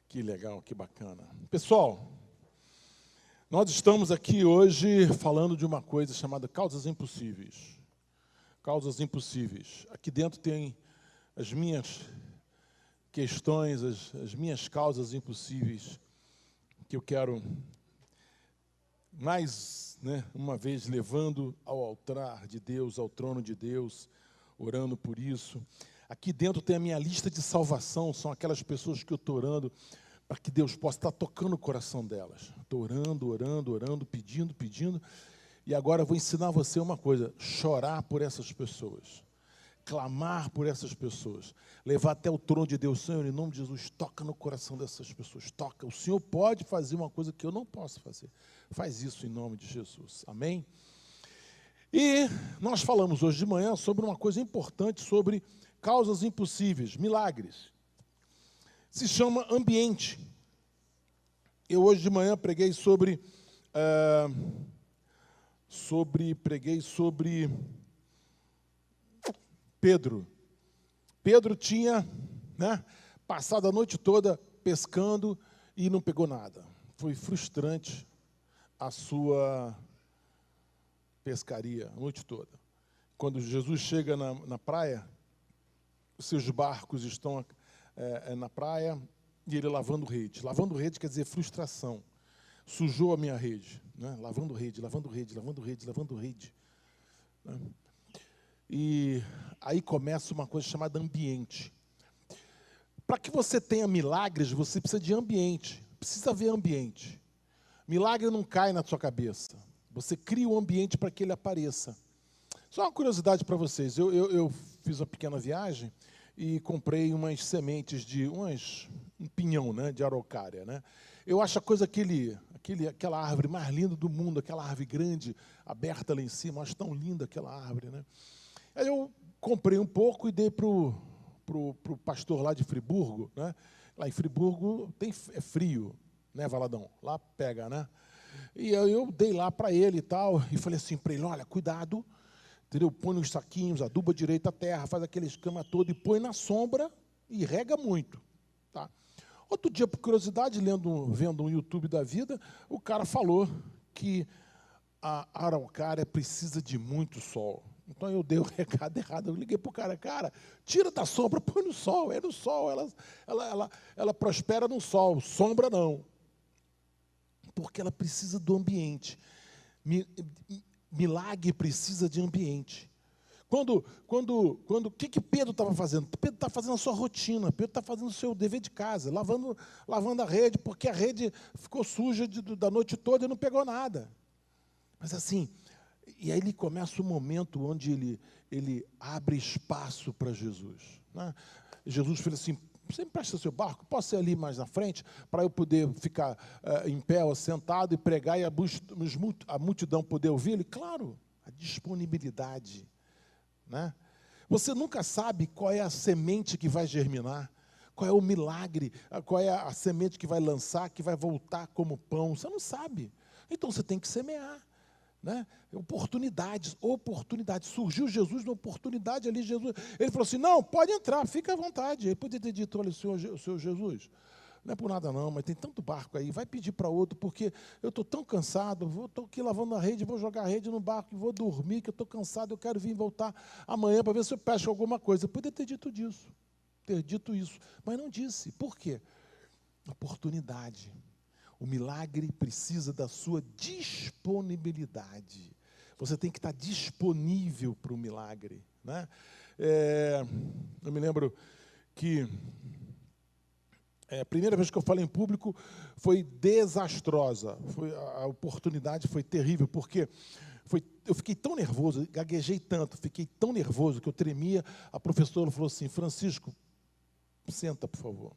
Que legal, que bacana. Pessoal, nós estamos aqui hoje falando de uma coisa chamada causas impossíveis. Causas impossíveis. Aqui dentro tem as minhas questões, as minhas causas impossíveis, que eu quero, mais uma vez, levando ao altar de Deus, ao trono de Deus, orando por isso. Aqui dentro tem a minha lista de salvação, são aquelas pessoas que eu estou orando para que Deus possa estar tocando o coração delas. Estou orando, pedindo. E agora eu vou ensinar você uma coisa: chorar por essas pessoas, clamar por essas pessoas, levar até o trono de Deus. Senhor, em nome de Jesus, toca no coração dessas pessoas, toca. O Senhor pode fazer uma coisa que eu não posso fazer. Faz isso em nome de Jesus, amém? E nós falamos hoje de manhã sobre uma coisa importante, sobre causas impossíveis, milagres. Se chama ambiente. Eu hoje de manhã preguei sobre Pedro. Pedro tinha passado a noite toda pescando e não pegou nada. Foi frustrante a sua pescaria a noite toda. Quando Jesus chega na praia, os seus barcos estão na praia e ele lavando rede. Lavando rede quer dizer frustração. Sujou a minha rede. Lavando rede. E aí começa uma coisa chamada ambiente. Para que você tenha milagres, você precisa de ambiente. Precisa haver ambiente. Milagre não cai na sua cabeça. Você cria um ambiente para que ele apareça. Só uma curiosidade para vocês. Eu fiz uma pequena viagem e comprei umas sementes de um pinhão, de araucária. Eu acho aquela árvore mais linda do mundo, aquela árvore grande, aberta lá em cima. Acho tão linda aquela árvore. Aí eu comprei um pouco e dei para o pastor lá de Friburgo. Lá em Friburgo é frio, Valadão? Lá pega, E eu dei lá para ele e tal, e falei assim para ele: olha, cuidado, entendeu? Põe nos saquinhos, aduba direito a terra, faz aquele esquema todo e põe na sombra e rega muito. Tá? Outro dia, por curiosidade, vendo um YouTube da vida, o cara falou que a araucária precisa de muito sol. Então eu dei o recado errado, eu liguei para o cara, tira da sombra, põe no sol, é no sol, ela prospera no sol, sombra não. Porque ela precisa do ambiente. Milagre precisa de ambiente. O que Pedro estava fazendo? Pedro está fazendo a sua rotina, Pedro está fazendo o seu dever de casa, lavando a rede, porque a rede ficou suja da noite toda e não pegou nada. Mas assim, e aí ele começa o momento onde ele abre espaço para Jesus. Jesus fala assim: você me presta seu barco? Posso ir ali mais na frente para eu poder ficar em pé, sentado e pregar e a multidão poder ouvir? Ele, claro, a disponibilidade. Você nunca sabe qual é a semente que vai germinar, qual é o milagre, qual é a semente que vai lançar, que vai voltar como pão. Você não sabe. Então você tem que semear. Oportunidades. Surgiu Jesus na oportunidade ali. Ele falou assim: não, pode entrar, fica à vontade. Ele podia ter dito: olha, senhor Jesus, não é por nada não, mas tem tanto barco aí, vai pedir para outro, porque eu estou tão cansado, estou aqui lavando a rede, vou jogar a rede no barco e vou dormir, que eu estou cansado, eu quero vir voltar amanhã para ver se eu pesco alguma coisa. Eu podia ter dito isso, mas não disse. Por quê? Oportunidade. O milagre precisa da sua disponibilidade. Você tem que estar disponível para o milagre. Eu me lembro que a primeira vez que eu falei em público foi desastrosa. A oportunidade foi terrível, porque eu fiquei tão nervoso, gaguejei tanto, fiquei tão nervoso que eu tremia. A professora falou assim: Francisco, senta, por favor.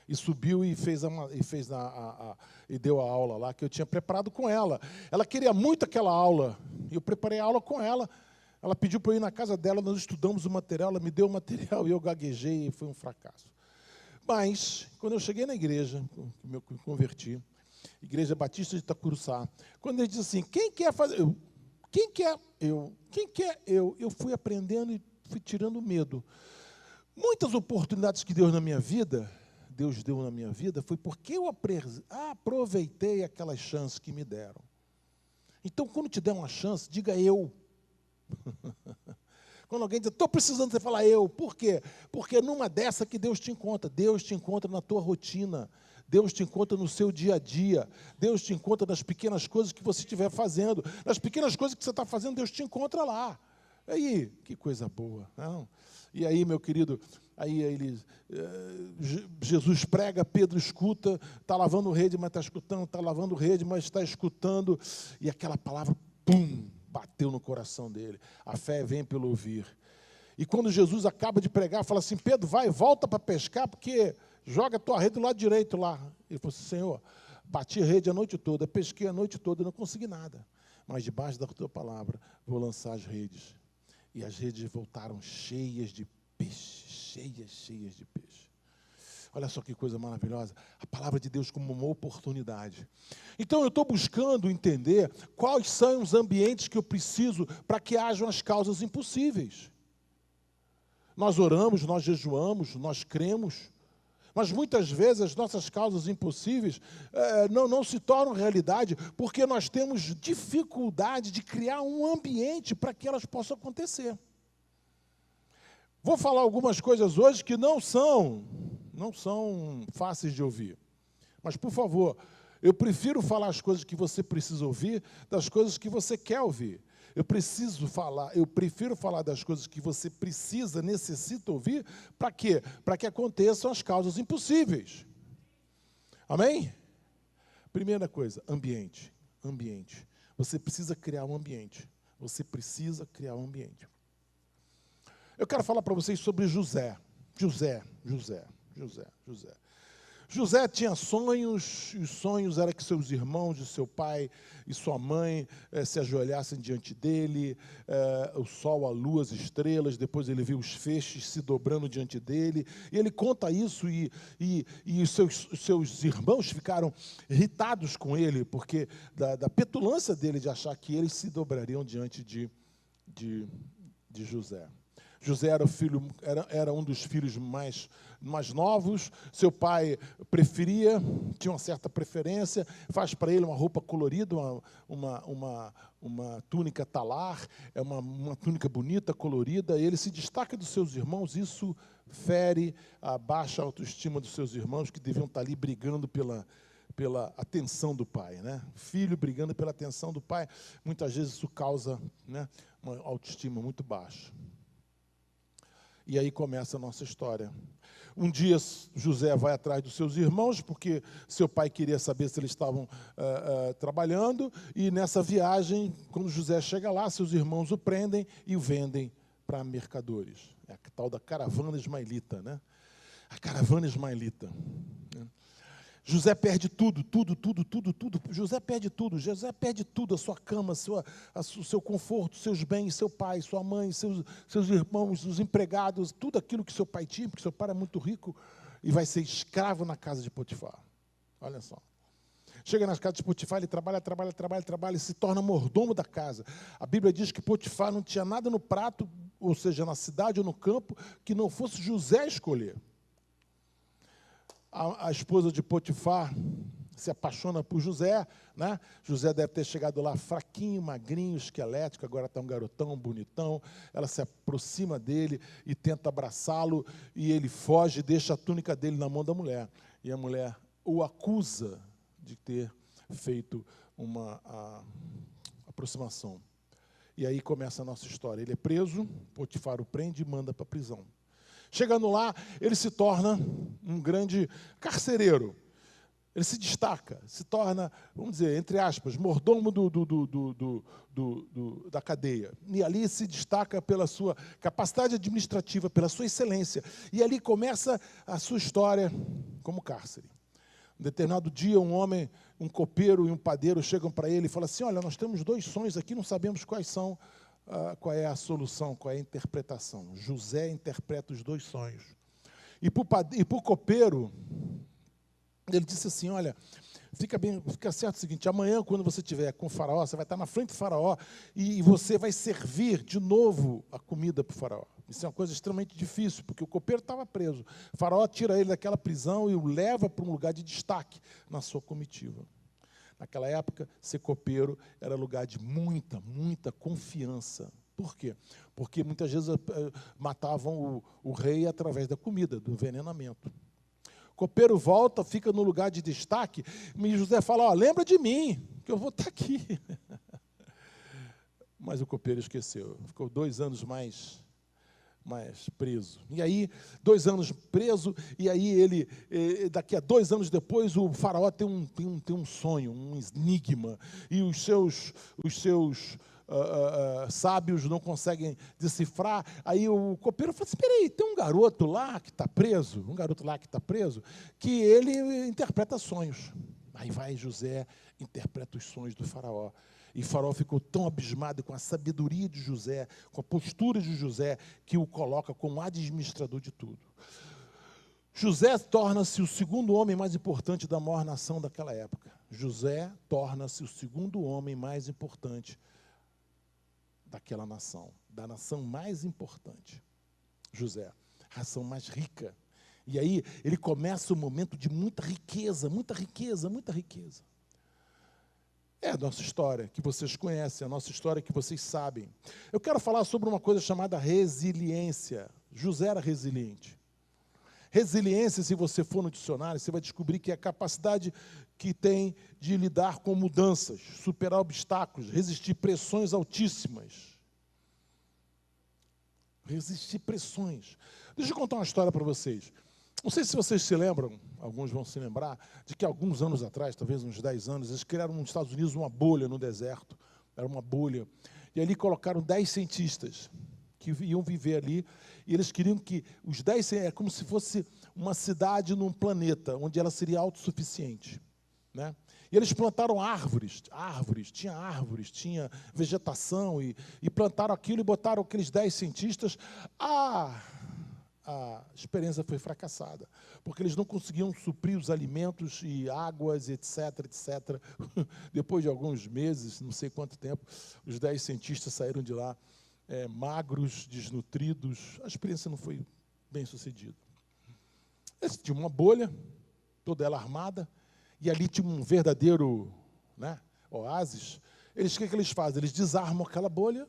E subiu e deu a aula lá que eu tinha preparado com ela. Ela queria muito aquela aula. E eu preparei a aula com ela. Ela pediu para eu ir na casa dela, nós estudamos o material, ela me deu o material e eu gaguejei e foi um fracasso. Mas, quando eu cheguei na igreja, que me converti, Igreja Batista de Itacuruçá, quando ele disse assim: quem quer fazer? Quem quer? Eu fui aprendendo e fui tirando medo. Muitas oportunidades que Deus na minha vida Deus deu na minha vida foi porque eu aproveitei aquelas chances que me deram. Então, quando te der uma chance, diga eu. Quando alguém diz, estou precisando, você fala eu. Por quê? Porque numa dessa que Deus te encontra. Deus te encontra na tua rotina. Deus te encontra no seu dia a dia. Deus te encontra nas pequenas coisas que você estiver fazendo. Nas pequenas coisas que você está fazendo, Deus te encontra lá. Aí, que coisa boa. Não? E aí, meu querido, Jesus prega, Pedro escuta, está lavando rede, mas está escutando, está lavando rede, mas está escutando. E aquela palavra, pum, bateu no coração dele. A fé vem pelo ouvir. E quando Jesus acaba de pregar, fala assim, Pedro, volta para pescar, porque joga a tua rede do lado direito lá. Ele falou assim, Senhor, bati a rede a noite toda, pesquei a noite toda e não consegui nada. Mas debaixo da tua palavra, vou lançar as redes. E as redes voltaram cheias de peixe, cheias de peixe. Olha só que coisa maravilhosa. A palavra de Deus como uma oportunidade. Então eu estou buscando entender quais são os ambientes que eu preciso para que hajam as causas impossíveis. Nós oramos, nós jejuamos, nós cremos, mas muitas vezes as nossas causas impossíveis não se tornam realidade porque nós temos dificuldade de criar um ambiente para que elas possam acontecer. Vou falar algumas coisas hoje que não são fáceis de ouvir. Mas, por favor, eu prefiro falar as coisas que você precisa ouvir das coisas que você quer ouvir. Eu prefiro falar das coisas que você necessita ouvir, para quê? Para que aconteçam as causas impossíveis. Amém? Primeira coisa, ambiente. Ambiente. Você precisa criar um ambiente. Você precisa criar um ambiente. Eu quero falar para vocês sobre José. José tinha sonhos, e os sonhos eram que seus irmãos e seu pai e sua mãe se ajoelhassem diante dele, o sol, a lua, as estrelas, depois ele viu os feixes se dobrando diante dele, e ele conta isso, e os seus irmãos ficaram irritados com ele, porque da petulância dele de achar que eles se dobrariam diante de José. José era um dos filhos mais novos, seu pai tinha uma certa preferência, faz para ele uma roupa colorida, uma túnica talar, uma túnica bonita, colorida, ele se destaca dos seus irmãos, isso fere a baixa autoestima dos seus irmãos, que deviam estar ali brigando pela atenção do pai, né? Filho brigando pela atenção do pai, muitas vezes isso causa, né, uma autoestima muito baixa. E aí começa a nossa história. Um dia José vai atrás dos seus irmãos, porque seu pai queria saber se eles estavam trabalhando, e nessa viagem, quando José chega lá, seus irmãos o prendem e o vendem para mercadores. É a tal da caravana ismaelita, né? A caravana ismaelita. José perde tudo. José perde tudo. José perde tudo, a sua cama, o seu conforto, seus bens, seu pai, sua mãe, seus irmãos, os empregados, tudo aquilo que seu pai tinha, porque seu pai era muito rico, e vai ser escravo na casa de Potifar. Olha só. Chega na casa de Potifar, ele trabalha, e se torna mordomo da casa. A Bíblia diz que Potifar não tinha nada no prato, ou seja, na cidade ou no campo, que não fosse José escolher. A esposa de Potifar se apaixona por José, né? José deve ter chegado lá fraquinho, magrinho, esquelético, agora está um garotão, bonitão. Ela se aproxima dele e tenta abraçá-lo, e ele foge e deixa a túnica dele na mão da mulher. E a mulher o acusa de ter feito uma aproximação. E aí começa a nossa história. Ele é preso, Potifar o prende e manda para a prisão. Chegando lá, ele se torna um grande carcereiro. Ele se destaca, se torna, vamos dizer, entre aspas, mordomo da cadeia. E ali se destaca pela sua capacidade administrativa, pela sua excelência. E ali começa a sua história como cárcere. Um determinado dia, um homem, um copeiro e um padeiro chegam para ele e falam assim, olha, nós temos 2 sonhos aqui, não sabemos quais são. Qual é a solução, qual é a interpretação. José interpreta os 2 sonhos. E para o copeiro, ele disse assim, olha, fica certo o seguinte, amanhã, quando você estiver com o faraó, você vai estar na frente do faraó e você vai servir de novo a comida para o faraó. Isso é uma coisa extremamente difícil, porque o copeiro estava preso. O faraó tira ele daquela prisão e o leva para um lugar de destaque na sua comitiva. Naquela época, ser copeiro era lugar de muita, muita confiança. Por quê? Porque muitas vezes matavam o rei através da comida, do envenenamento. O copeiro volta, fica no lugar de destaque, e José fala, lembra de mim, que eu vou estar aqui. Mas o copeiro esqueceu, ficou 2 anos mais preso. E aí, 2 anos preso, e aí daqui a 2 anos depois, o faraó tem um sonho, um enigma, e os seus sábios não conseguem decifrar. Aí o copeiro fala assim, espera aí, tem um garoto lá que está preso, que ele interpreta sonhos. Aí vai José, interpreta os sonhos do faraó. E o faraó ficou tão abismado com a sabedoria de José, com a postura de José, que o coloca como administrador de tudo. José torna-se o segundo homem mais importante da maior nação daquela época. José torna-se o segundo homem mais importante daquela nação, da nação mais importante. José, a nação mais rica. E aí ele começa um momento de muita riqueza, muita riqueza, muita riqueza. É a nossa história que vocês conhecem, a nossa história que vocês sabem. Eu quero falar sobre uma coisa chamada resiliência. José era resiliente. Resiliência, se você for no dicionário, você vai descobrir que é a capacidade que tem de lidar com mudanças, superar obstáculos, resistir pressões altíssimas. Resistir pressões. Deixa eu contar uma história para vocês. Não sei se vocês se lembram, alguns vão se lembrar, de que alguns anos atrás, talvez uns 10 anos, eles criaram nos Estados Unidos uma bolha no deserto. Era uma bolha. E ali colocaram 10 cientistas que iam viver ali, e eles queriam que os 10, é como se fosse uma cidade num planeta, onde ela seria autossuficiente, né? E eles plantaram árvores, tinha vegetação, e plantaram aquilo e botaram aqueles 10 cientistas. A experiência foi fracassada, porque eles não conseguiam suprir os alimentos e águas, etc, etc. Depois de alguns meses, não sei quanto tempo, os 10 cientistas saíram de lá magros, desnutridos. A experiência não foi bem sucedida. Eles tinham uma bolha, toda ela armada, e ali tinha um verdadeiro, né, oásis. O que eles fazem? Eles desarmam aquela bolha.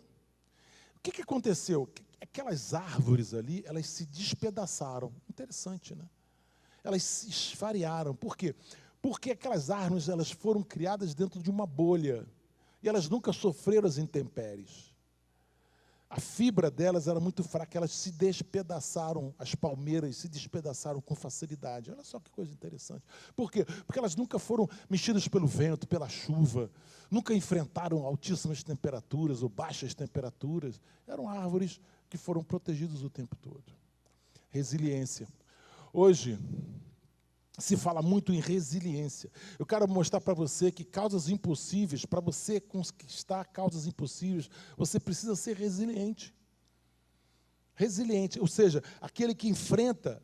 O que aconteceu? Aquelas árvores ali, elas se despedaçaram. Interessante, né? Elas se esfarearam. Por quê? Porque aquelas árvores, elas foram criadas dentro de uma bolha. E elas nunca sofreram as intempéries. A fibra delas era muito fraca, elas se despedaçaram, as palmeiras se despedaçaram com facilidade. Olha só que coisa interessante. Por quê? Porque elas nunca foram mexidas pelo vento, pela chuva, nunca enfrentaram altíssimas temperaturas ou baixas temperaturas. Eram árvores que foram protegidas o tempo todo. Resiliência. Hoje se fala muito em resiliência. Eu quero mostrar para você que causas impossíveis, para você conquistar causas impossíveis, você precisa ser resiliente. Resiliente, ou seja, aquele que enfrenta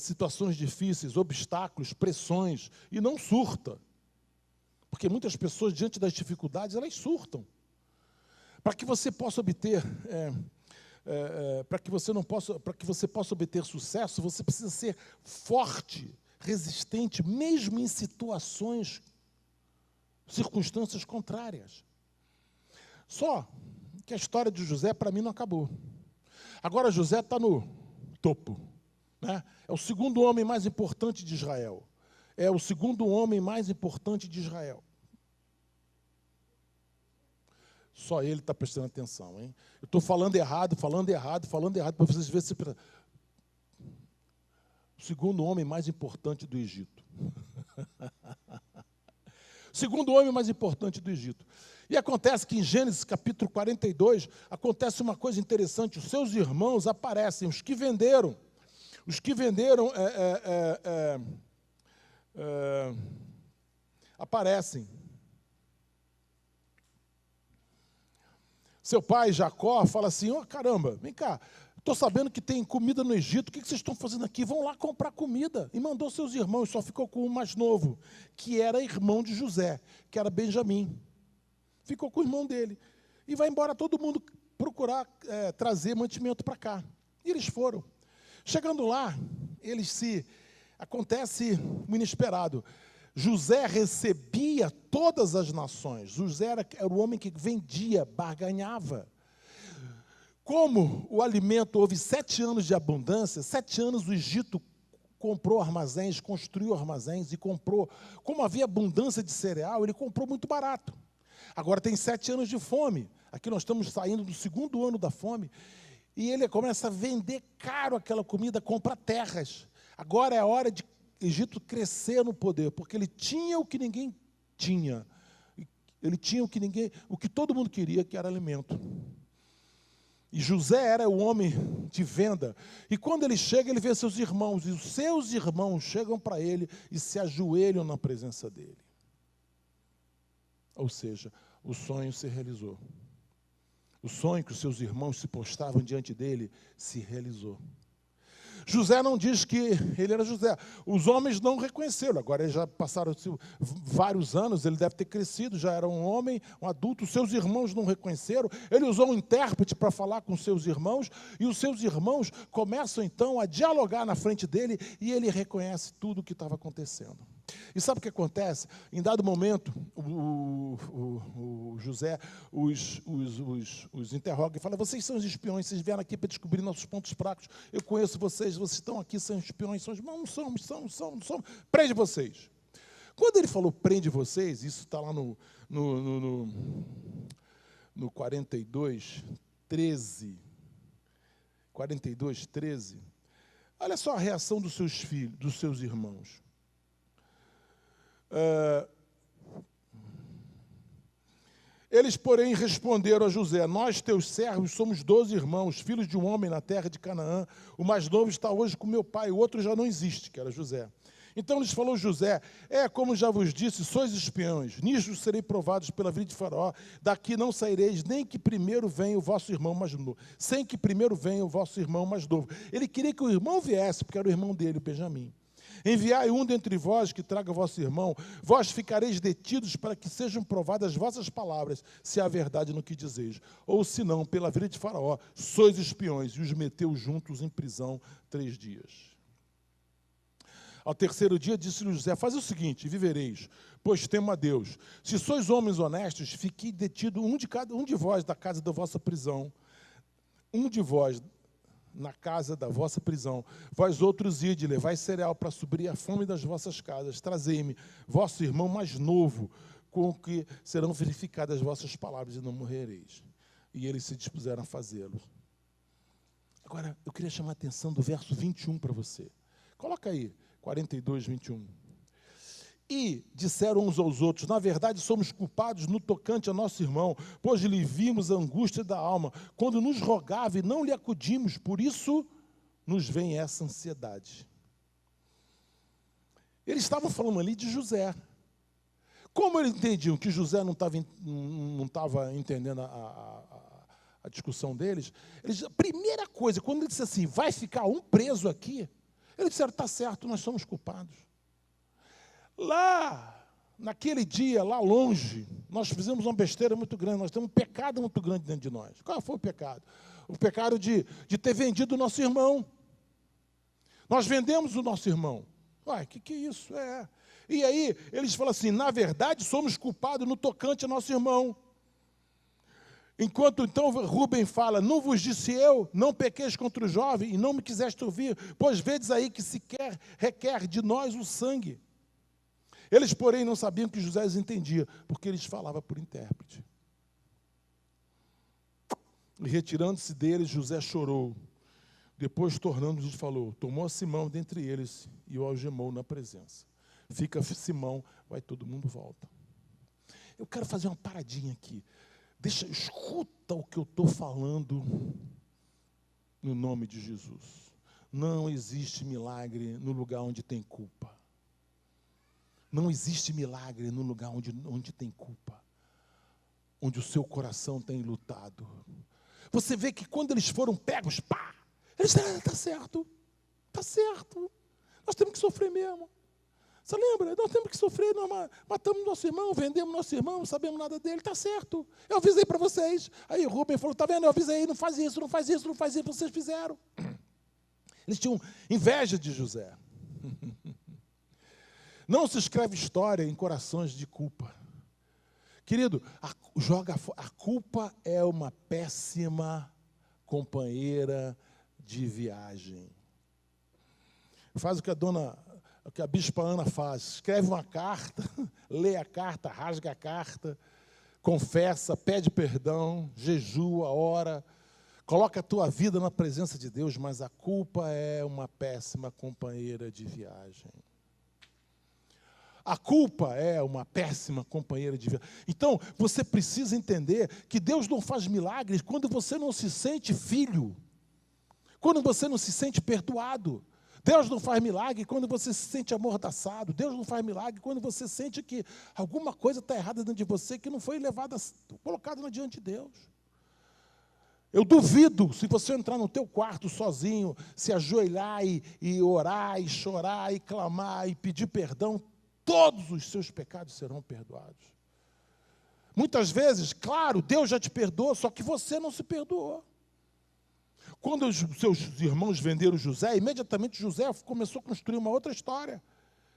situações difíceis, obstáculos, pressões, e não surta. Porque muitas pessoas, diante das dificuldades, elas surtam. Para que você possa obter... para que você possa obter sucesso, você precisa ser forte, resistente, mesmo em circunstâncias contrárias. Só que a história de José, para mim, não acabou. Agora José está no topo, né? É o segundo homem mais importante de Israel. É o segundo homem mais importante de Israel. Só ele está prestando atenção, hein? Eu estou falando errado, para vocês verem se... O segundo homem mais importante do Egito. Segundo homem mais importante do Egito. E acontece que em Gênesis capítulo 42, acontece uma coisa interessante, os seus irmãos aparecem, os que venderam aparecem. Seu pai, Jacó, fala assim, caramba, vem cá, estou sabendo que tem comida no Egito, o que vocês estão fazendo aqui? Vão lá comprar comida. E mandou seus irmãos, só ficou com o mais novo, que era irmão de José, que era Benjamim. Ficou com o irmão dele. E vai embora todo mundo procurar trazer mantimento para cá. E eles foram. Chegando lá, acontece o inesperado. José recebia todas as nações. José era o homem que vendia, barganhava. Como o alimento, houve 7 anos de abundância, 7 anos o Egito comprou armazéns, construiu armazéns e comprou. Como havia abundância de cereal, ele comprou muito barato. Agora tem 7 anos de fome. Aqui nós estamos saindo do 2º ano da fome. E ele começa a vender caro aquela comida, compra terras. Agora é a hora de Egito crescer no poder, porque ele tinha o que ninguém tinha. Ele tinha o que todo mundo queria, que era alimento. E José era o homem de venda. E quando ele chega, ele vê seus irmãos. E os seus irmãos chegam para ele e se ajoelham na presença dele. Ou seja, o sonho se realizou. O sonho que os seus irmãos se postavam diante dele se realizou. José não diz que ele era José. Os homens não reconheceram. Agora já passaram vários anos, ele deve ter crescido, já era um homem, um adulto. Os seus irmãos não reconheceram. Ele usou um intérprete para falar com os seus irmãos, e os seus irmãos começam então a dialogar na frente dele, e ele reconhece tudo o que estava acontecendo. E sabe o que acontece? Em dado momento, o José os interroga e fala: vocês são os espiões, vocês vieram aqui para descobrir nossos pontos fracos. Eu conheço vocês estão aqui, são espiões, são não somos. Prende vocês. Quando ele falou prende vocês, isso está lá no 42:13. 42:13. Olha só a reação dos seus filhos, dos seus irmãos. Eles, porém, responderam a José: nós, teus servos, somos 12 irmãos, filhos de um homem na terra de Canaã. O mais novo está hoje com meu pai, o outro já não existe, que era José. Então lhes falou José: como já vos disse, sois espiões, nisto serei provados pela vida de Faraó, daqui não saireis, nem que primeiro venha o vosso irmão mais novo, sem que primeiro venha o vosso irmão mais novo. Ele queria que o irmão viesse, porque era o irmão dele, o Benjamim. Enviai um dentre vós que traga vosso irmão, vós ficareis detidos para que sejam provadas as vossas palavras, se há verdade no que dizeis. Ou se não, pela vida de Faraó, sois espiões. E os meteu juntos em prisão 3 dias. Ao 3º dia, disse-lhe José: faz o seguinte, vivereis, pois temo a Deus. Se sois homens honestos, fiquei detido um de vós da casa da vossa prisão, um de vós na casa da vossa prisão. Vós outros ide, levai cereal para suprir a fome das vossas casas. Trazei-me vosso irmão mais novo, com o que serão verificadas as vossas palavras e não morrereis. E eles se dispuseram a fazê-lo. Agora, eu queria chamar a atenção do verso 21 para você. Coloca aí, 42:21. E disseram uns aos outros: na verdade somos culpados no tocante a nosso irmão, pois lhe vimos a angústia da alma, quando nos rogava e não lhe acudimos, por isso nos vem essa ansiedade. Eles estavam falando ali de José. Como eles entendiam que José não estava entendendo a discussão deles, a primeira coisa, quando ele disse assim: vai ficar um preso aqui, eles disseram: está certo, nós somos culpados. Lá, naquele dia, lá longe, nós fizemos uma besteira muito grande, nós temos um pecado muito grande dentro de nós. Qual foi o pecado? O pecado de ter vendido o nosso irmão. Nós vendemos o nosso irmão. Uai, que é isso? E aí, eles falam assim: na verdade, somos culpados no tocante ao nosso irmão. Enquanto então Rubem fala: não vos disse eu, não pequeis contra o jovem, e não me quiseste ouvir, pois vedes aí que sequer requer de nós o sangue. Eles, porém, não sabiam que José os entendia, porque eles falavam por intérprete. E retirando-se deles, José chorou. Depois, tornando-se, falou: tomou Simão dentre eles e o algemou na presença. Fica Simão, vai todo mundo volta. Eu quero fazer uma paradinha aqui. Escuta o que eu estou falando no nome de Jesus. Não existe milagre no lugar onde tem culpa. Não existe milagre no lugar onde tem culpa, onde o seu coração tem lutado. Você vê que quando eles foram pegos, eles disseram: está certo, nós temos que sofrer mesmo. Você lembra? Nós temos que sofrer, nós matamos nosso irmão, vendemos nosso irmão, não sabemos nada dele, está certo. Eu avisei para vocês. Aí o Rubem falou, está vendo, eu avisei, não faz isso, não faz isso, não faz isso, vocês fizeram. Eles tinham inveja de José. Não se escreve história em corações de culpa. Querido, a culpa é uma péssima companheira de viagem. Faz o que a bispa Ana faz. Escreve uma carta, lê a carta, rasga a carta, confessa, pede perdão, jejua, ora, coloca a tua vida na presença de Deus, mas a culpa é uma péssima companheira de viagem. A culpa é uma péssima companheira de viagem. Então, você precisa entender que Deus não faz milagres quando você não se sente filho, quando você não se sente perdoado. Deus não faz milagre quando você se sente amordaçado. Deus não faz milagre quando você sente que alguma coisa está errada dentro de você, que não foi colocada diante de Deus. Eu duvido, se você entrar no teu quarto sozinho, se ajoelhar e orar, e chorar, e clamar, e pedir perdão, todos os seus pecados serão perdoados. Muitas vezes, claro, Deus já te perdoou, só que você não se perdoou. Quando os seus irmãos venderam José, imediatamente José começou a construir uma outra história.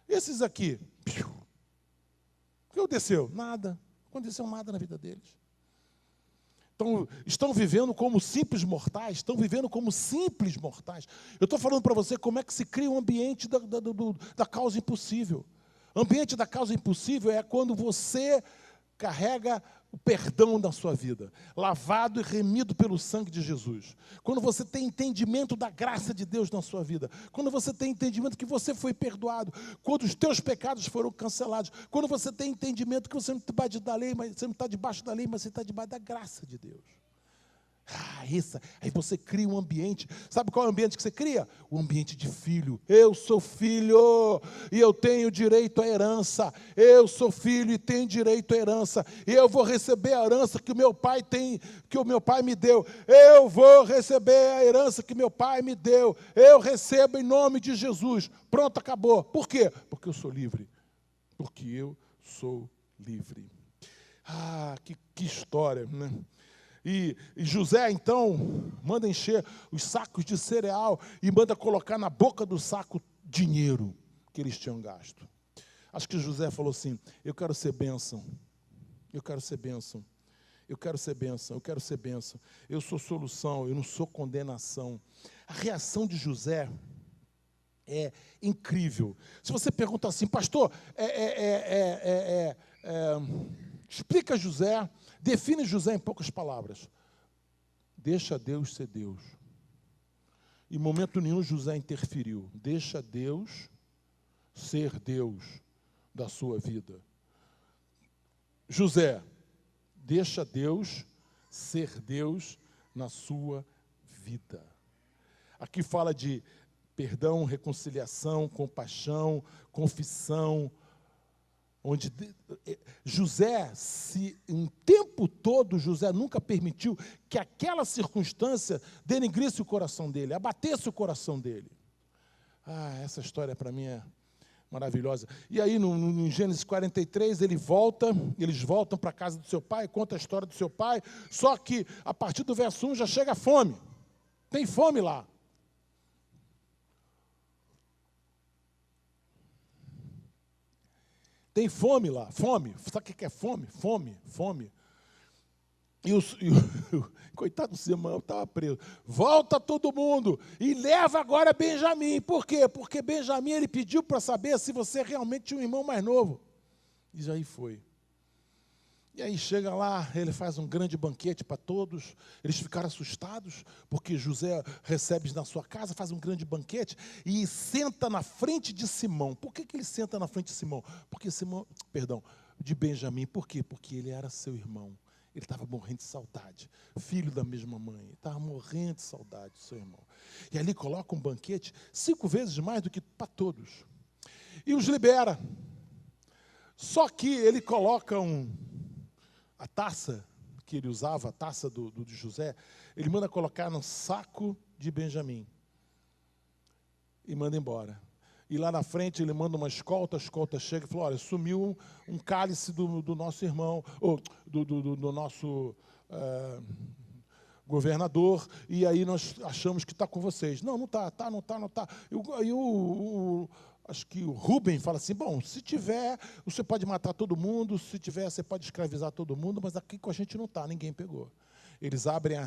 Esses aqui, o que aconteceu? Nada. Não aconteceu nada na vida deles. Então, estão vivendo como simples mortais, estão vivendo como simples mortais. Eu estou falando para você como é que se cria um ambiente da causa impossível. O ambiente da causa impossível é quando você carrega o perdão da sua vida, lavado e remido pelo sangue de Jesus. Quando você tem entendimento da graça de Deus na sua vida, quando você tem entendimento que você foi perdoado, quando os teus pecados foram cancelados, quando você tem entendimento que você não está debaixo da lei, mas você não está debaixo da lei, mas você está debaixo da graça de Deus. Aí você cria um ambiente. Sabe qual é o ambiente que você cria? O ambiente de filho. Eu sou filho e eu tenho direito à herança. Eu sou filho e tenho direito à herança. E eu vou receber a herança que o meu pai tem, que o meu pai me deu. Eu vou receber a herança que meu pai me deu. Eu recebo em nome de Jesus. Pronto, acabou. Por quê? Porque eu sou livre. Porque eu sou livre. Que história, né? E José, então, manda encher os sacos de cereal e manda colocar na boca do saco dinheiro que eles tinham gasto. Acho que José falou assim, eu quero ser bênção, eu quero ser bênção, eu quero ser bênção, eu quero ser bênção. Eu sou solução, eu não sou condenação. A reação de José é incrível. Se você pergunta assim, pastor, explica José, define José em poucas palavras. Deixa Deus ser Deus. Em momento nenhum José interferiu. Deixa Deus ser Deus da sua vida. José, deixa Deus ser Deus na sua vida. Aqui fala de perdão, reconciliação, compaixão, confissão, onde José, um tempo todo, José nunca permitiu que aquela circunstância denigrisse o coração dele, abatesse o coração dele. Essa história para mim é maravilhosa. E aí, no Gênesis 43, eles voltam para a casa do seu pai, conta a história do seu pai, só que a partir do verso 1 já chega a fome. Tem fome lá. Tem fome lá, fome. Sabe o que é fome? Fome. E o coitado do Samuel estava preso. Volta todo mundo e leva agora Benjamim. Por quê? Porque Benjamim ele pediu para saber se você realmente tinha um irmão mais novo. E aí foi. E aí chega lá, ele faz um grande banquete para todos. Eles ficaram assustados, porque José recebe na sua casa, faz um grande banquete e senta na frente de Simão. Por que ele senta na frente de Simão? De Benjamim. Por quê? Porque ele era seu irmão. Ele estava morrendo de saudade. Filho da mesma mãe. Ele estava morrendo de saudade do seu irmão. E ali coloca um banquete 5 vezes mais do que para todos. E os libera. Só que ele coloca a taça que ele usava, a taça de José, ele manda colocar no saco de Benjamim. E manda embora. e lá na frente ele manda uma escolta, a escolta chega e fala, olha, sumiu um cálice do nosso irmão, ou do nosso governador, e aí nós achamos que está com vocês. Não está. Aí acho que o Rubem fala assim, bom, se tiver, você pode matar todo mundo, se tiver, você pode escravizar todo mundo, mas aqui com a gente não está, ninguém pegou. Eles abrem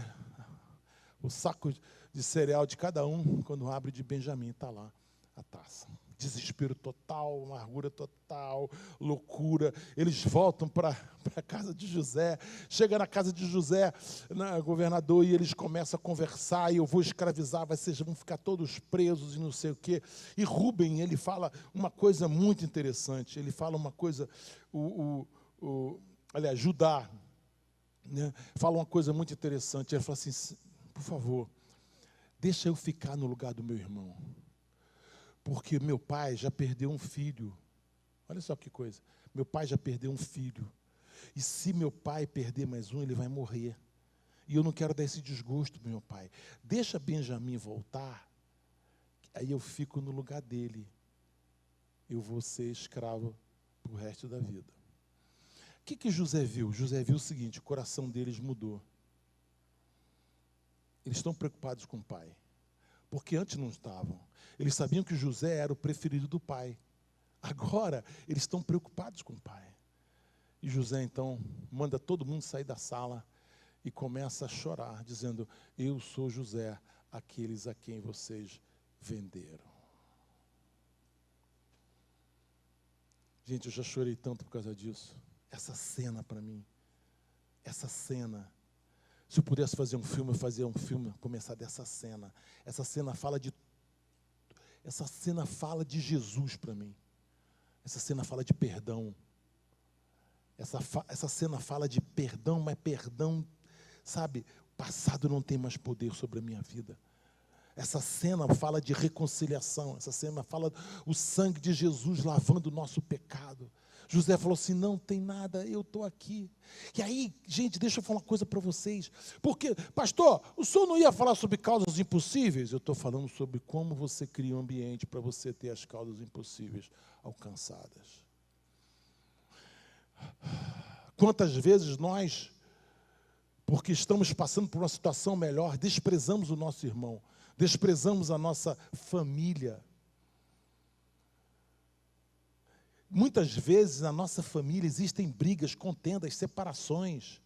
o saco de cereal de cada um, quando abre de Benjamim, está lá a taça. Desespero total, amargura total, loucura. Eles voltam para a casa de José. Chega na casa de José, governador, e eles começam a conversar, e eu vou escravizar, vocês vão ficar todos presos e não sei o quê. E Rubem, ele fala uma coisa muito interessante. Ele fala uma coisa, aliás, Judá, né, fala uma coisa muito interessante. Ele fala assim, por favor, deixa eu ficar no lugar do meu irmão. Porque meu pai já perdeu um filho. Olha só que coisa. Meu pai já perdeu um filho. E se meu pai perder mais um, ele vai morrer. E eu não quero dar esse desgosto para meu pai. Deixa Benjamim voltar, aí eu fico no lugar dele. Eu vou ser escravo para o resto da vida. O que José viu? José viu o seguinte, o coração deles mudou. Eles estão preocupados com o pai. Porque antes não estavam. Eles sabiam que José era o preferido do pai. Agora, eles estão preocupados com o pai. E José, então, manda todo mundo sair da sala e começa a chorar, dizendo, eu sou José, aqueles a quem vocês venderam. Gente, eu já chorei tanto por causa disso. Essa cena para mim, essa cena... Se eu pudesse fazer um filme, eu fazia um filme, começar dessa cena. Essa cena fala de Jesus para mim. Essa cena fala de perdão. Essa cena fala de perdão, mas perdão, sabe, o passado não tem mais poder sobre a minha vida. Essa cena fala de reconciliação. Essa cena fala o sangue de Jesus lavando o nosso pecado. José falou assim, não tem nada, eu estou aqui. E aí, gente, deixa eu falar uma coisa para vocês. Porque, pastor, o senhor não ia falar sobre causas impossíveis? Eu estou falando sobre como você cria um ambiente para você ter as causas impossíveis alcançadas. Quantas vezes nós, porque estamos passando por uma situação melhor, desprezamos o nosso irmão, desprezamos a nossa família. Muitas vezes na nossa família existem brigas, contendas, separações.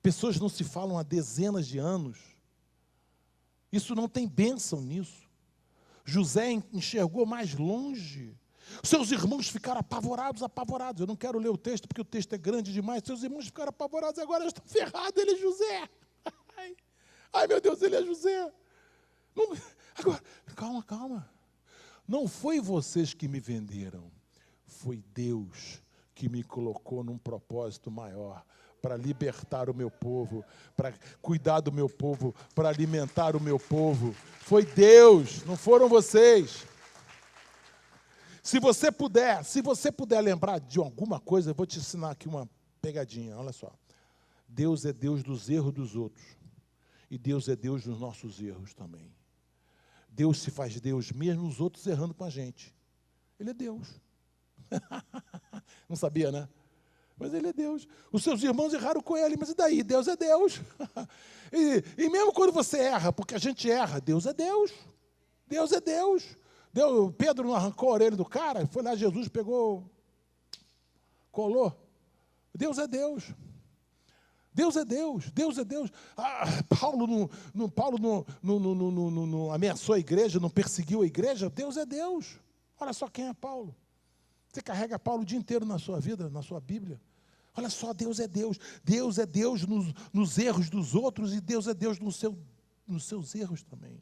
Pessoas não se falam há dezenas de anos. Isso não tem bênção nisso. José enxergou mais longe. Seus irmãos ficaram apavorados. Eu não quero ler o texto, porque o texto é grande demais. Seus irmãos ficaram apavorados, agora estão ferrados, ele é José. Ai, meu Deus, ele é José. Não, agora, calma. Não foi vocês que me venderam. Foi Deus que me colocou num propósito maior, para libertar o meu povo, para cuidar do meu povo, para alimentar o meu povo. Foi Deus, não foram vocês. Se você puder lembrar de alguma coisa, eu vou te ensinar aqui uma pegadinha, olha só. Deus é Deus dos erros dos outros, e Deus é Deus dos nossos erros também. Deus se faz Deus, mesmo os outros errando com a gente. Ele é Deus. Não sabia, né? Mas ele é Deus. Os seus irmãos erraram com ele, mas e daí? Deus é Deus. E mesmo quando você erra, porque a gente erra, Deus é Deus. Deus é Deus. Pedro não arrancou a orelha do cara, foi lá, Jesus pegou, colou. Deus é Deus. Deus é Deus, Deus é Deus. Paulo não ameaçou a igreja, não perseguiu a igreja. Deus é Deus. Olha só quem é Paulo. Você carrega Paulo o dia inteiro na sua vida, na sua Bíblia. Olha só, Deus é Deus. Deus é Deus nos erros dos outros e Deus é Deus nos seus erros também.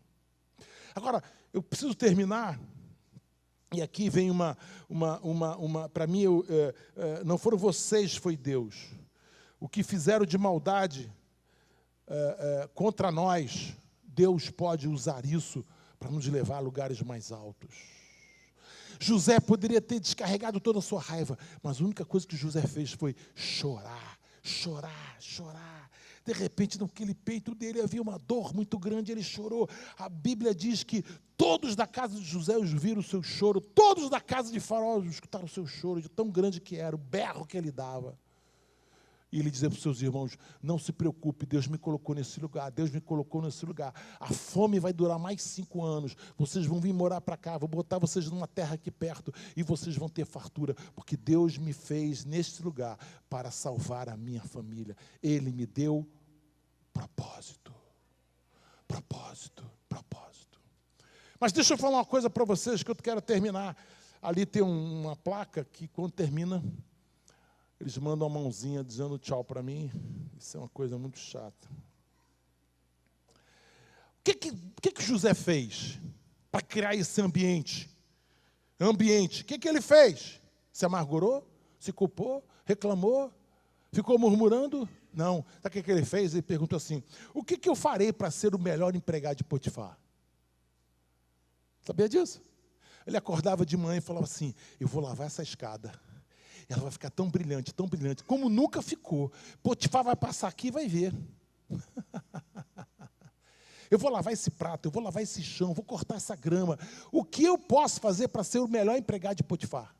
Agora, eu preciso terminar. E aqui vem para mim, não foram vocês, foi Deus. O que fizeram de maldade contra nós, Deus pode usar isso para nos levar a lugares mais altos. José poderia ter descarregado toda a sua raiva, mas a única coisa que José fez foi chorar. De repente, naquele peito dele havia uma dor muito grande, ele chorou. A Bíblia diz que todos da casa de José os viram o seu choro, todos da casa de Faraó escutaram o seu choro, de tão grande que era, o berro que ele dava. E ele dizia para os seus irmãos, não se preocupe, Deus me colocou nesse lugar, Deus me colocou nesse lugar. A fome vai durar mais 5 anos, vocês vão vir morar para cá, vou botar vocês numa terra aqui perto e vocês vão ter fartura, porque Deus me fez neste lugar para salvar a minha família. Ele me deu propósito. Propósito, propósito. Mas deixa eu falar uma coisa para vocês que eu quero terminar. Ali tem uma placa que quando termina... Eles mandam uma mãozinha dizendo tchau para mim. Isso é uma coisa muito chata. O que José fez para criar esse ambiente? O que ele fez? Se amargurou? Se culpou? Reclamou? Ficou murmurando? Não. Sabe o que ele fez? Ele perguntou assim, o que eu farei para ser o melhor empregado de Potifar? Sabia disso? Ele acordava de manhã e falava assim, eu vou lavar essa escada. Ela vai ficar tão brilhante, como nunca ficou. Potifar vai passar aqui e vai ver. Eu vou lavar esse prato, eu vou lavar esse chão, vou cortar essa grama. O que eu posso fazer para ser o melhor empregado de Potifar?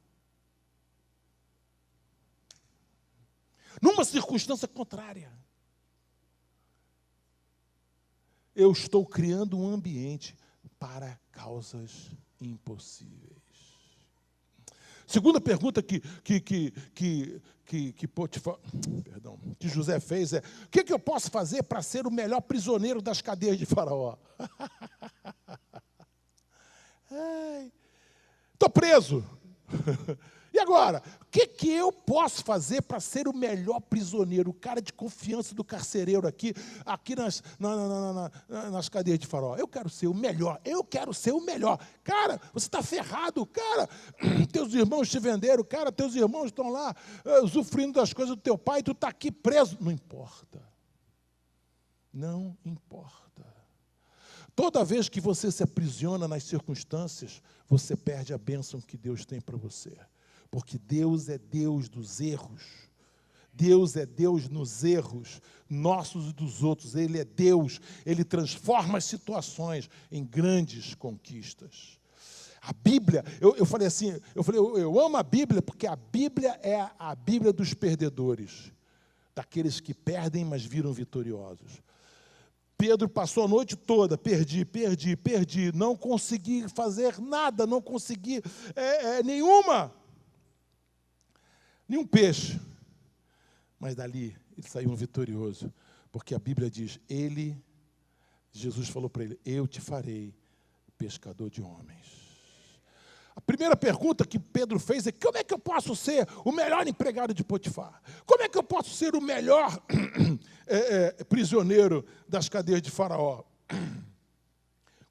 Numa circunstância contrária. Eu estou criando um ambiente para causas impossíveis. Segunda pergunta que José fez é: o que eu posso fazer para ser o melhor prisioneiro das cadeias de Faraó? Estou preso. E agora? O que eu posso fazer para ser o melhor prisioneiro, o cara de confiança do carcereiro aqui nas cadeias de Faraó? Eu quero ser o melhor, Cara, você está ferrado, cara. Teus irmãos te venderam, cara, teus irmãos estão lá usufruindo das coisas do teu pai e tu está aqui preso. Não importa. Não importa. Toda vez que você se aprisiona nas circunstâncias, você perde a bênção que Deus tem para você. Porque Deus é Deus dos erros. Deus é Deus nos erros, nossos e dos outros. Ele é Deus, Ele transforma as situações em grandes conquistas. A Bíblia, eu falei assim, eu amo a Bíblia, porque a Bíblia é a Bíblia dos perdedores. Daqueles que perdem, mas viram vitoriosos. Pedro passou a noite toda, perdi, não consegui fazer nada, não consegui nenhum peixe. Mas dali ele saiu vitorioso, porque a Bíblia diz, Jesus falou para ele, eu te farei pescador de homens. A primeira pergunta que Pedro fez é, como é que eu posso ser o melhor empregado de Potifar? Como é que eu posso ser o melhor prisioneiro das cadeias de Faraó?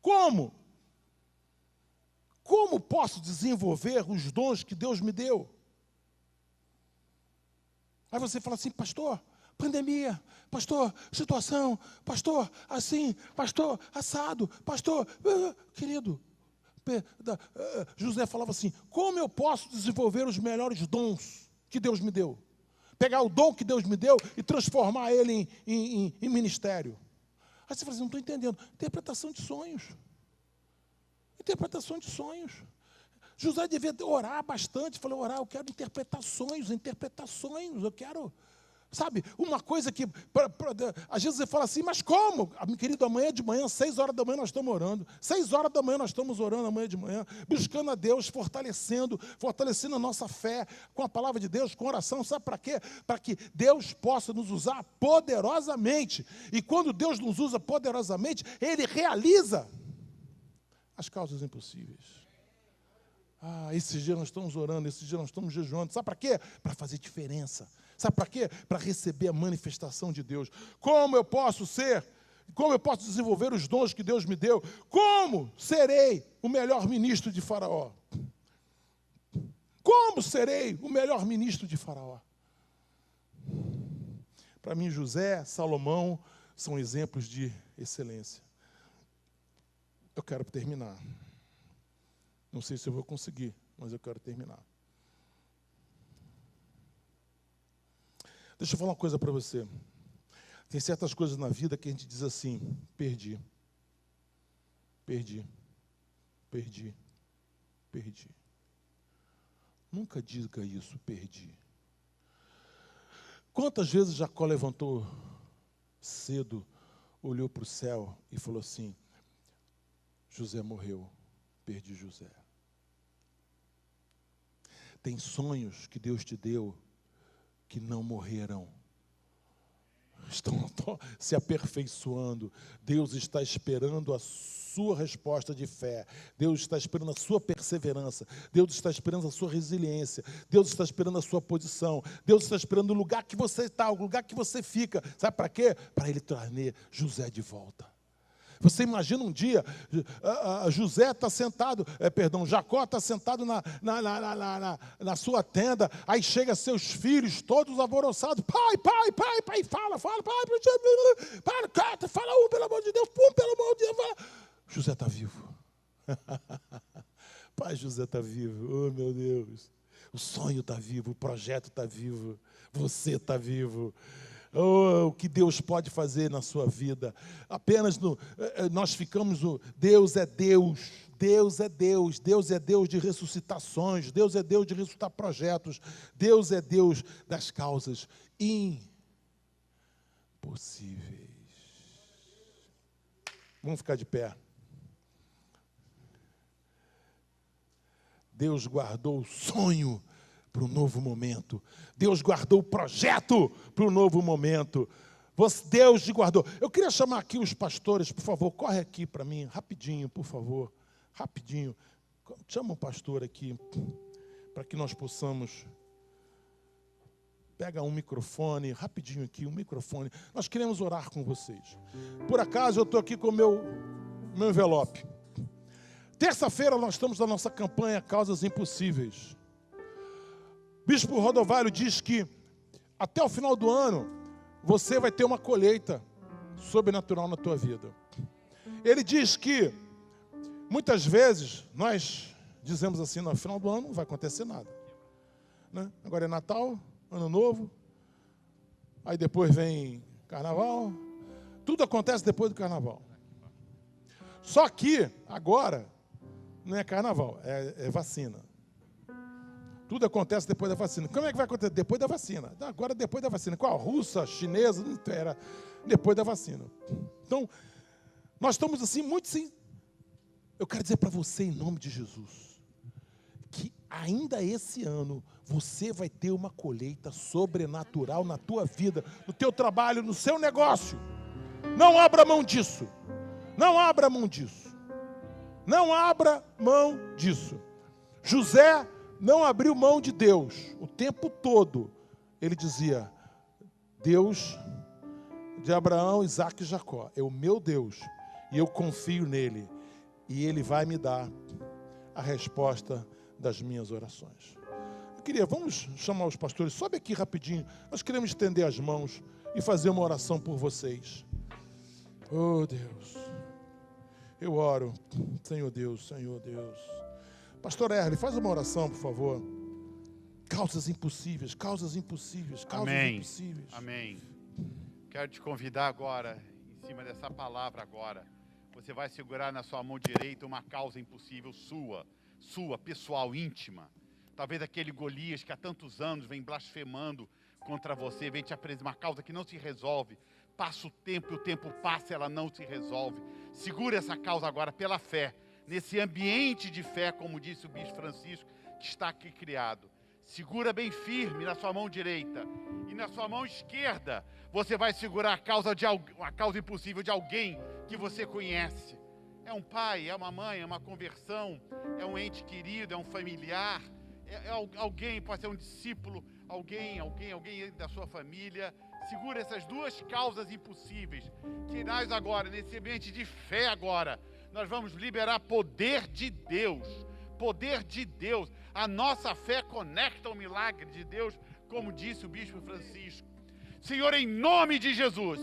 Como? Como posso desenvolver os dons que Deus me deu? Aí você fala assim, pastor, pandemia, pastor, situação, pastor, assim, pastor, assado, pastor, querido, José falava assim, como eu posso desenvolver os melhores dons que Deus me deu? Pegar o dom que Deus me deu e transformar ele em ministério. Aí você fala assim, não estou entendendo. Interpretação de sonhos. Interpretação de sonhos. José devia orar bastante. Falei, eu quero interpretar sonhos, eu quero... Sabe, uma coisa que, às vezes você fala assim, mas como? Meu querido, amanhã de manhã, 6 horas da manhã nós estamos orando. 6 horas da manhã nós estamos orando amanhã de manhã, buscando a Deus, fortalecendo a nossa fé com a palavra de Deus, com oração. Sabe para quê? Para que Deus possa nos usar poderosamente. E quando Deus nos usa poderosamente, Ele realiza as causas impossíveis. Esses dias nós estamos orando, esses dias nós estamos jejuando. Sabe para quê? Para fazer diferença. Sabe para quê? Para receber a manifestação de Deus. Como eu posso desenvolver os dons que Deus me deu? Como serei o melhor ministro de Faraó? Como serei o melhor ministro de Faraó? Para mim, José, Salomão são exemplos de excelência. Eu quero terminar. Não sei se eu vou conseguir, mas eu quero terminar. Deixa eu falar uma coisa para você. Tem certas coisas na vida que a gente diz assim: perdi. Nunca diga isso, perdi. Quantas vezes Jacó levantou cedo, olhou para o céu e falou assim: José morreu, perdi José. Tem sonhos que Deus te deu que não morreram. Estão se aperfeiçoando. Deus está esperando a sua resposta de fé. Deus está esperando a sua perseverança. Deus está esperando a sua resiliência. Deus está esperando a sua posição. Deus está esperando o lugar que você está, o lugar que você fica. Sabe para quê? Para Ele trazer José de volta. Você imagina um dia, Jacó está sentado na sua tenda, aí chega seus filhos, todos alvoroçados, pai, fala, pelo amor de Deus, fala. José está vivo. Pai, José está vivo, oh meu Deus. O sonho está vivo, o projeto está vivo, você está vivo. Oh, o que Deus pode fazer na sua vida. Apenas nós ficamos Deus é Deus. Deus é Deus. Deus é Deus de ressuscitações. Deus é Deus de ressuscitar projetos. Deus é Deus das causas impossíveis. Vamos ficar de pé. Deus guardou o sonho para um novo momento. Deus guardou o projeto para um novo momento. Deus te guardou. Eu queria chamar aqui os pastores, por favor, corre aqui para mim, rapidinho, por favor. Rapidinho. Chama o pastor aqui, para que nós possamos... Pega um microfone, rapidinho aqui, um microfone. Nós queremos orar com vocês. Por acaso, eu estou aqui com o meu envelope. Terça-feira, nós estamos na nossa campanha Causas Impossíveis. Bispo Rodovalho diz que até o final do ano você vai ter uma colheita sobrenatural na tua vida. Ele diz que muitas vezes nós dizemos assim: no final do ano não vai acontecer nada, né? Agora é Natal, Ano Novo, aí depois vem Carnaval, tudo acontece depois do Carnaval. Só que agora não é Carnaval, é vacina. Tudo acontece depois da vacina. Como é que vai acontecer? Depois da vacina. Agora, depois da vacina. Qual? Russa, chinesa, não era. Depois da vacina. Então, nós estamos assim, muito sim. Eu quero dizer para você, em nome de Jesus, que ainda esse ano, você vai ter uma colheita sobrenatural na tua vida, no teu trabalho, no seu negócio. Não abra mão disso. Não abra mão disso. Não abra mão disso. José não abriu mão de Deus. O tempo todo, ele dizia: Deus de Abraão, Isaque e Jacó é o meu Deus, e eu confio nele, e ele vai me dar a resposta das minhas orações. Vamos chamar os pastores, sobe aqui rapidinho, nós queremos estender as mãos e fazer uma oração por vocês. Oh Deus, eu oro, Senhor Deus. Pastor Erle, faz uma oração, por favor. Causas impossíveis. Amém. Quero te convidar agora, em cima dessa palavra agora. Você vai segurar na sua mão direita uma causa impossível sua, pessoal, íntima. Talvez aquele Golias que há tantos anos vem blasfemando contra você, vem te apresentar uma causa que não se resolve. Passa o tempo e o tempo passa e ela não se resolve. Segura essa causa agora pela fé. Nesse ambiente de fé, como disse o Bispo Francisco, que está aqui criado. Segura bem firme na sua mão direita. E na sua mão esquerda, você vai segurar a causa impossível de alguém que você conhece. É um pai, é uma mãe, é uma conversão, é um ente querido, é um familiar, é alguém, pode ser um discípulo, alguém da sua família. Segura essas duas causas impossíveis, que nós agora, nesse ambiente de fé agora, nós vamos liberar poder de Deus. A nossa fé conecta o milagre de Deus, como disse o Bispo Francisco. Senhor, em nome de Jesus,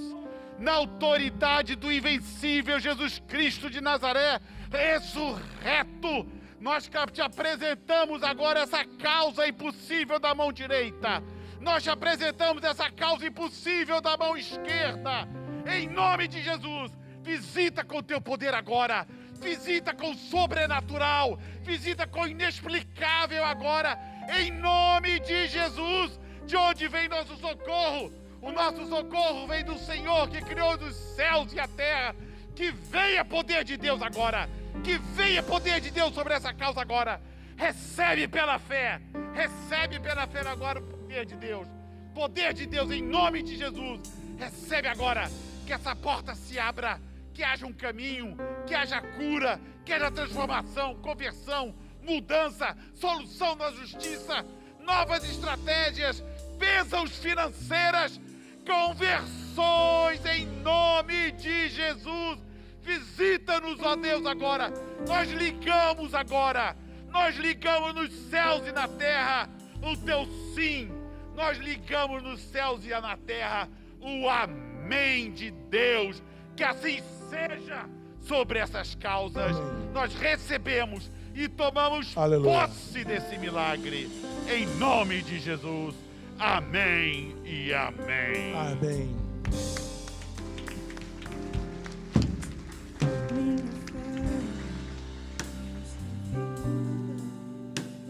na autoridade do invencível Jesus Cristo de Nazaré, ressurreto, nós te apresentamos agora essa causa impossível da mão direita. Nós te apresentamos essa causa impossível da mão esquerda. Em nome de Jesus, visita com o teu poder agora. Visita com o sobrenatural. Visita com o inexplicável agora. Em nome de Jesus. De onde vem nosso socorro? O nosso socorro vem do Senhor que criou os céus e a terra. Que venha poder de Deus agora. Que venha poder de Deus sobre essa causa agora. Recebe pela fé. Recebe pela fé agora o poder de Deus. Poder de Deus em nome de Jesus. Recebe agora. Que essa porta se abra. Que haja um caminho. Que haja cura. Que haja transformação, conversão, mudança, solução na justiça. Novas estratégias. Bênçãos financeiras. Conversões em nome de Jesus. Visita-nos, ó Deus, agora. Nós ligamos agora. Nós ligamos nos céus e na terra o teu sim. Nós ligamos nos céus e na terra o amém de Deus. Que assim seja sobre essas causas. Amém. Nós recebemos e tomamos Aleluia. posse desse milagre. Em nome de Jesus. Amém e amém. Amém.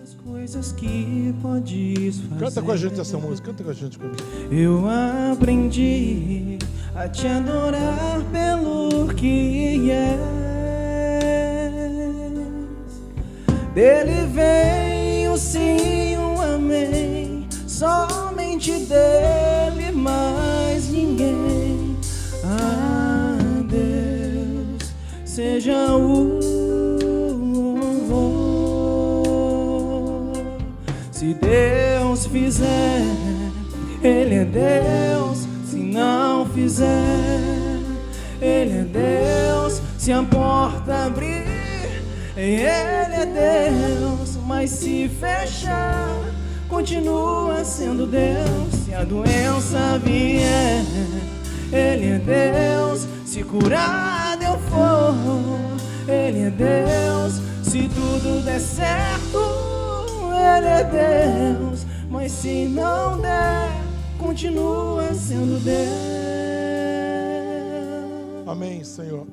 As coisas que podes fazer. Canta com a gente essa música. Canta com a gente comigo. Eu aprendi a te adorar pelo que és. Dele vem o sim, o amém. Somente dele, mais ninguém. Ah, Deus, seja o louvor. Se Deus fizer, Ele é Deus. Se não fizer, Ele é Deus. Se a porta abrir, Ele é Deus. Mas se fechar, continua sendo Deus. Se a doença vier, Ele é Deus. Se curado eu for, Ele é Deus. Se tudo der certo, Ele é Deus. Mas se não der, continua sendo Deus. Amém, Senhor.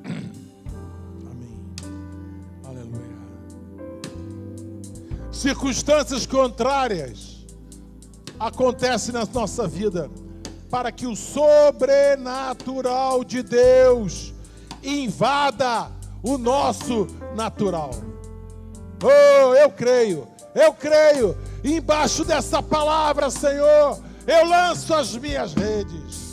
Amém. Aleluia. Circunstâncias contrárias acontecem na nossa vida para que o sobrenatural de Deus invada o nosso natural. Oh, eu creio. Embaixo dessa palavra, Senhor, eu lanço as minhas redes.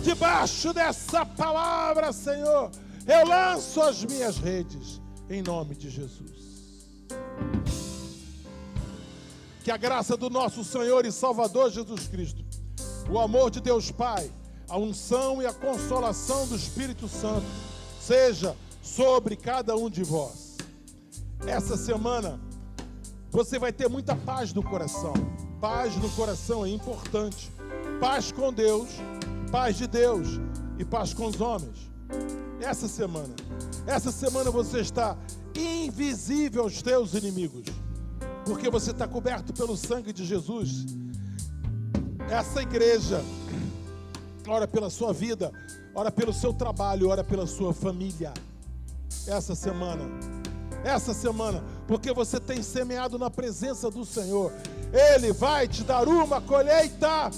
Debaixo dessa palavra, Senhor, eu lanço as minhas redes. Em nome de Jesus. Que a graça do nosso Senhor e Salvador Jesus Cristo, o amor de Deus Pai, a unção e a consolação do Espírito Santo seja sobre cada um de vós. Essa semana você vai ter muita paz no coração. Paz no coração é importante. Paz com Deus, paz de Deus e paz com os homens. Essa semana você está invisível aos teus inimigos, porque você está coberto pelo sangue de Jesus. Essa igreja ora pela sua vida, ora pelo seu trabalho, ora pela sua família. Essa semana, porque você tem semeado na presença do Senhor, Ele vai te dar uma colheita.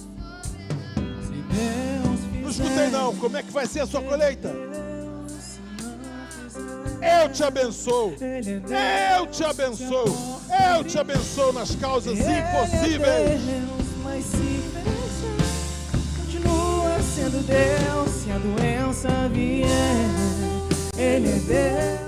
Não escutei não, como é que vai ser a sua colheita? Eu te abençoo, eu te abençoo nas causas impossíveis. Mas se fechar, continua sendo Deus. Se a doença vier, Ele é Deus.